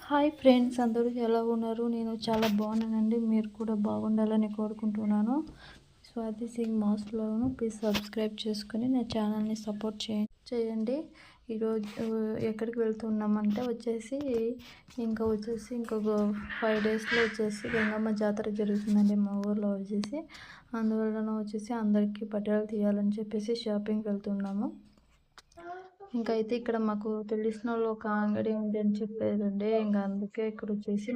Hi friends, అందరూ ఎలా ఉన్నారు? నేను చాలా బాగున్నానండి. మీరు కూడా బాగుండాలని కోరుకుంటున్నాను. స్వాతి సింగ్ మాస్లోను ప్లీజ్ సబ్స్క్రైబ్ చేసుకుని నా ఛానల్ని సపోర్ట్ చేయండి. ఈరోజు ఎక్కడికి వెళ్తున్నామంటే ఇంకొక 5 డేస్లో గంగమ్మ జాతర జరుగుతుందండి మా ఊర్లో. అందువలన అందరికీ బట్టలు తీయాలని చెప్పేసి షాపింగ్కి వెళ్తున్నాము. ఇంకా అయితే ఇక్కడ మాకు తెలిసిన వాళ్ళు ఒక అంగడి ఉంది అని చెప్పారండి. ఇంకా అందుకే ఇక్కడ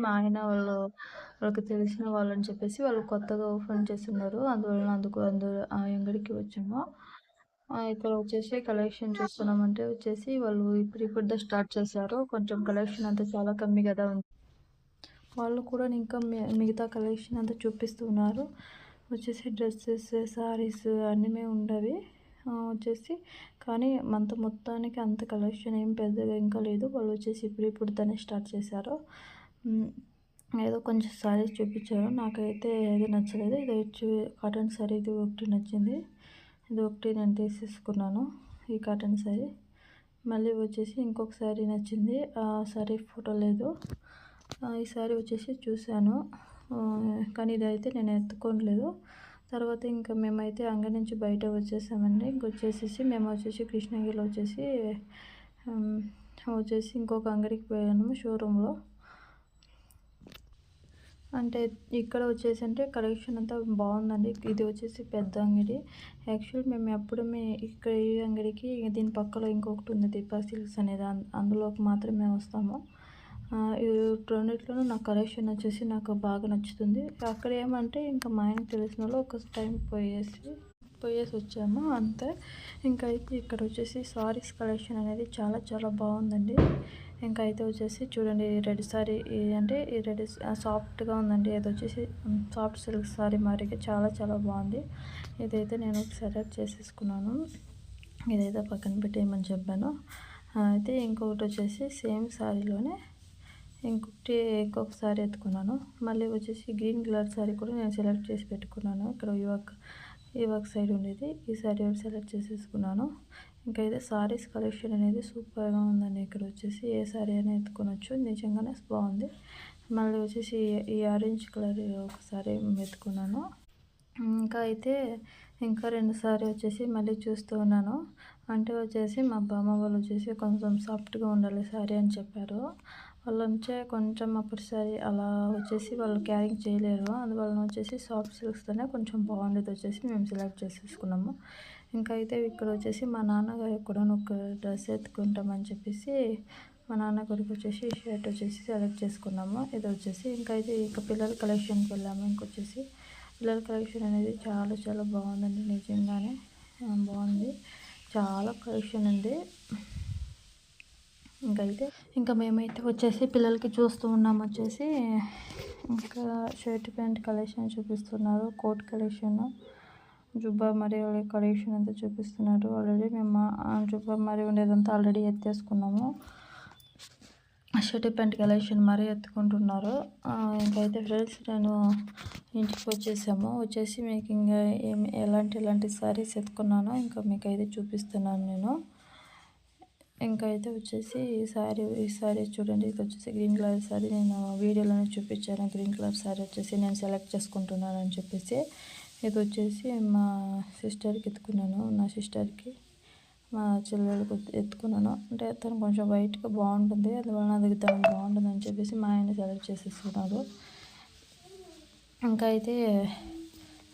మా ఆయన వాళ్ళకి తెలిసిన వాళ్ళని చెప్పేసి వాళ్ళు కొత్తగా ఓపెన్ చేస్తున్నారు. అందువలన ఆ అంగడికి వచ్చాము. ఇక్కడ కలెక్షన్ చూస్తున్నామంటే వాళ్ళు ఇప్పుడు స్టార్ట్ చేశారు. కొంచెం కలెక్షన్ అంతా చాలా కమ్మీ కదా ఉంది. వాళ్ళు కూడా ఇంకా మిగతా కలెక్షన్ అంతా చూపిస్తున్నారు. డ్రెస్సెస్, శారీస్ అన్నీ ఉండవి. కానీ మొత్తానికి అంత కలెక్షన్ ఏం పెద్దగా ఇంకా లేదు. వాళ్ళు ఇప్పుడు దాన్ని స్టార్ట్ చేశారు. ఏదో కొంచెం శారీస్ చూపించారు. నాకైతే ఏది నచ్చలేదు. ఇది కాటన్ శారీ ఇది ఒకటి నచ్చింది. ఇది ఒకటి నేను తీసేసుకున్నాను, ఈ కాటన్ శారీ. మళ్ళీ ఇంకొక శారీ నచ్చింది. ఆ శారీ ఫోటో లేదు. ఈ శారీ చూశాను, కానీ ఇదైతే నేను ఎత్తుకోలేదు. తర్వాత ఇంకా మేమైతే అంగడి నుంచి బయట వచ్చేసామండి. మేము కృష్ణగిరిలో ఇంకొక అంగడికి పోయాము షోరూంలో. అంటే ఇక్కడ అంటే కలెక్షన్ అంతా బాగుందండి. ఇది పెద్ద అంగడి. యాక్చువల్ మేము ఇక్కడ ఈ అంగడికి దీని పక్కలో ఇంకొకటి ఉంది, దీపా సిల్క్స్ అనేది. అందులోకి మాత్రమే వస్తాము. ఈ రెండిట్లోనూ నా కలెక్షన్ నాకు బాగా నచ్చుతుంది. అక్కడ ఏమంటే ఇంకా మా ఆయనకు తెలిసిన వాళ్ళు ఒక టైం పోయేసి వచ్చాము అంతే. ఇంకా అయితే ఇక్కడ సారీస్ కలెక్షన్ అనేది చాలా చాలా బాగుందండి. ఇంకా అయితే చూడండి, రెడ్ సారీ అంటే ఈ రెడ్ సాఫ్ట్గా ఉందండి. ఇది సాఫ్ట్ సిల్క్ సారీ మాదిరిగా చాలా చాలా బాగుంది. ఇదైతే నేను సెలెక్ట్ చేసేసుకున్నాను. ఇదైతే పక్కన పెట్టేయమని చెప్పాను. అయితే ఇంకొకటి సేమ్ సారీలోనే ఇంకొక సారీ ఎత్తుకున్నాను. మళ్ళీ గ్రీన్ కలర్ సారీ కూడా నేను సెలెక్ట్ చేసి పెట్టుకున్నాను. ఇక్కడ ఈ వర్క్ సైడ్ ఉండేది. ఈ సారీ సెలెక్ట్ చేసేసుకున్నాను. ఇంకా అయితే సారీస్ కలెక్షన్ అనేది సూపర్గా ఉందండి. ఇక్కడ ఏ సారీ అయినా ఎత్తుకోవచ్చు, నిజంగానే బాగుంది. మళ్ళీ ఈ ఆరెంజ్ కలర్ ఒక సారీ ఎత్తుకున్నాను. ఇంకా 2 సారీ మళ్ళీ చూస్తూ ఉన్నాను. అంటే మా బామ్మ వాళ్ళు కొంచెం సాఫ్ట్గా ఉండాలి సారీ అని చెప్పారు. వాళ్ళు కొంచెం అప్పుడు సారీ అలా వాళ్ళు క్యారింగ్ చేయలేరు. అందువలన సాఫ్ట్ సిల్క్స్తోనే కొంచెం బాగుండేది మేము సెలెక్ట్ చేసేసుకున్నాము. ఇంకా అయితే ఇక్కడ మా నాన్నగారికి కూడా ఒక డ్రెస్ ఎత్తుకుంటామని చెప్పేసి మా నాన్నగారికి ఈ షర్ట్ సెలెక్ట్ చేసుకున్నాము. ఇది ఇంకా అయితే పిల్లల కలెక్షన్కి వెళ్ళాము. పిల్లల కలెక్షన్ అనేది చాలా చాలా బాగుందండి, నిజంగానే బాగుంది. చాలా కలెక్షన్ ఉంది. ఇంకా మేమైతే పిల్లలకి చూస్తూ ఉన్నాము. ఇంకా షర్ట్ ప్యాంట్ కలెక్షన్ చూపిస్తున్నారు, కోట్ కలెక్షన్, జుబ్బా మరియు కలెక్షన్ అంతా చూపిస్తున్నారు. ఆల్రెడీ మేము జుబ్బా మరి ఉండేదంతా ఆల్రెడీ ఎత్తేసుకున్నాము. షర్ట్ ప్యాంట్ కలెక్షన్ మరీ ఎత్తుకుంటున్నారు. ఇంకైతే ఫ్రెండ్స్ నేను ఇంటికి వచ్చేసాము. మీకు ఇంకా ఎలాంటి సారీస్ ఎత్తుకున్నానో ఇంకా మీకు అయితే చూపిస్తున్నాను నేను. ఇంకా అయితే ఈ సారీ చూడండి. ఇది గ్రీన్ కలర్ సారీ. నేను వీడియోలోనే చూపించాను. గ్రీన్ కలర్ సారీ నేను సెలెక్ట్ చేసుకుంటున్నాను అని చెప్పేసి. ఇది మా సిస్టర్కి ఎత్తుకున్నాను. నా సిస్టర్కి, మా చెల్లెళ్ళకి ఎత్తుకున్నాను. అంటే తను కొంచెం వైట్గా బాగుంటుంది, అందువలన అది తను బాగుంటుందని చెప్పేసి మా ఆయన సెలెక్ట్ చేసేసుకున్నారు. ఇంకా అయితే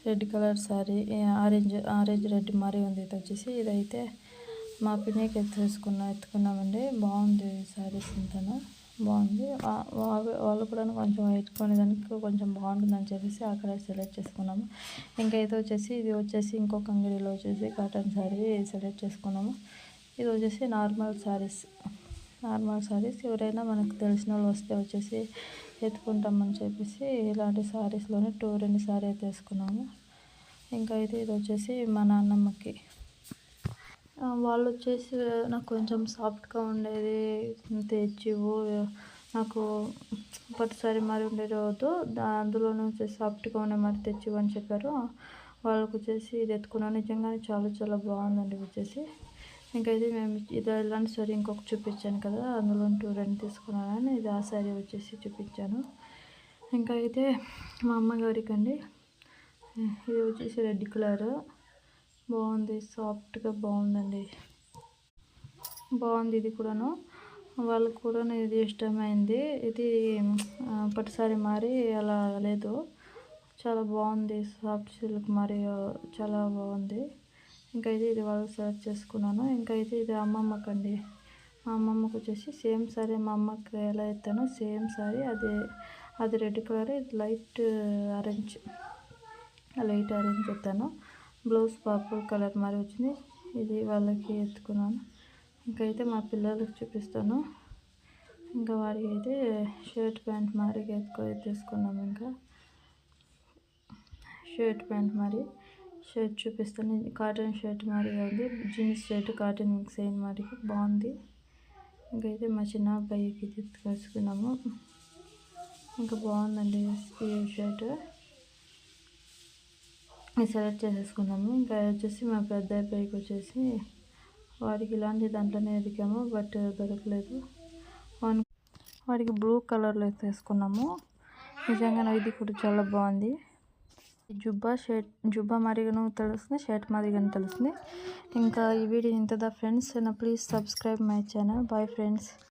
red colour sorry, orange red మరీ ఉంది. ఇదైతే మా పిన్నికి ఎత్తుకున్నామండి. బాగుంది సారీస్ అంతాను, బాగుంది. వాళ్ళు కూడా కొంచెం ఎత్తుకునేదానికి కొంచెం బాగుంటుందని చెప్పేసి అక్కడ సెలెక్ట్ చేసుకున్నాము. ఇంకా ఇది ఇంకొక అంగడిలో కాటన్ సారీ సెలెక్ట్ చేసుకున్నాము. ఇది నార్మల్ సారీస్. ఎవరైనా మనకు తెలిసిన వాళ్ళు వస్తే ఎత్తుకుంటామని చెప్పేసి ఇలాంటి సారీస్లోనే 2 సారీ అయితే వేసుకున్నాము. ఇంకా అయితే ఇది మా నాన్నమ్మకి. వాళ్ళు నాకు కొంచెం సాఫ్ట్గా ఉండేది తెచ్చివు, నాకు ప్రతిసారి మరి ఉండేది వద్దు, అందులోనే సాఫ్ట్గా ఉండే మరి తెచ్చివు అని చెప్పారు. వాళ్ళకు ఇది ఎత్తుకున్నాను. నిజంగానే చాలా చాలా బాగుందండి. ఇంకైతే మేము ఇది ఇలాంటి శారీ ఇంకొక చూపించాను కదా, అందులో 2 తీసుకున్నాను. ఇది ఆ శారీ వచ్చేసి చూపించాను. ఇంకా అయితే మా అమ్మగారికి అండి, ఇది వచ్చేసి రెడ్ కలర్ బాగుంది, సాఫ్ట్గా బాగుందండి, బాగుంది. ఇది కూడాను వాళ్ళకు కూడా ఇది ఇష్టమైంది. ఇది పట్టు శారీ మరి అలా లేదు, చాలా బాగుంది, సాఫ్ట్ సిల్క్ మరి చాలా బాగుంది. ఇంకా ఇది వాళ్ళు సెలెక్ట్ చేసుకున్నాను. ఇంకా ఇది అమ్మమ్మకండి, మా అమ్మమ్మకి వచ్చేసి సేమ్ శారీ మా అమ్మకి ఎలా ఎత్తానో సేమ్ శారీ అది రెడ్ కలర్, ఇది లైట్ ఆరెంజ్ ఎత్తాను. బ్లౌజ్ పర్పుల్ కలర్ మరి వచ్చింది, ఇది వాళ్ళకి ఎత్తుకున్నాను. ఇంకా మా పిల్లలకి చూపిస్తాను. ఇంకా వాడికి అయితే షర్ట్ ప్యాంట్ మరి తీసుకున్నాము. ఇంకా షర్ట్ ప్యాంట్ మరి షర్ట్ చూపిస్తాను. కాటన్ షర్ట్ మాదిరిగా ఉంది, జీన్స్ షర్ట్ కాటన్ మిక్స్ అయిన మరి బాగుంది. ఇంకా మా చిన్న అబ్బాయికి తీసుకున్నాము. ఇంకా బాగుందండి ఈ షర్ట్, సెలెక్ట్ చేసేసుకున్నాము. ఇంకా వచ్చేసి మా పెద్ద అబ్బాయికి వచ్చేసి వాడికి ఇలాంటి దాంట్లోనే ఎదిగాము, బట్ దొరకలేదు. వాడికి బ్లూ కలర్లో తీసుకున్నాము. నిజంగా ఇది కూడా చాలా బాగుంది. జుబ్బా మాదిరిగాను తెలుస్తుంది, షర్ట్ మాదిరిగాను తెలుస్తుంది. ఇంకా ఈ వీడియో ఇంతదా friends. Please subscribe my channel. Bye friends.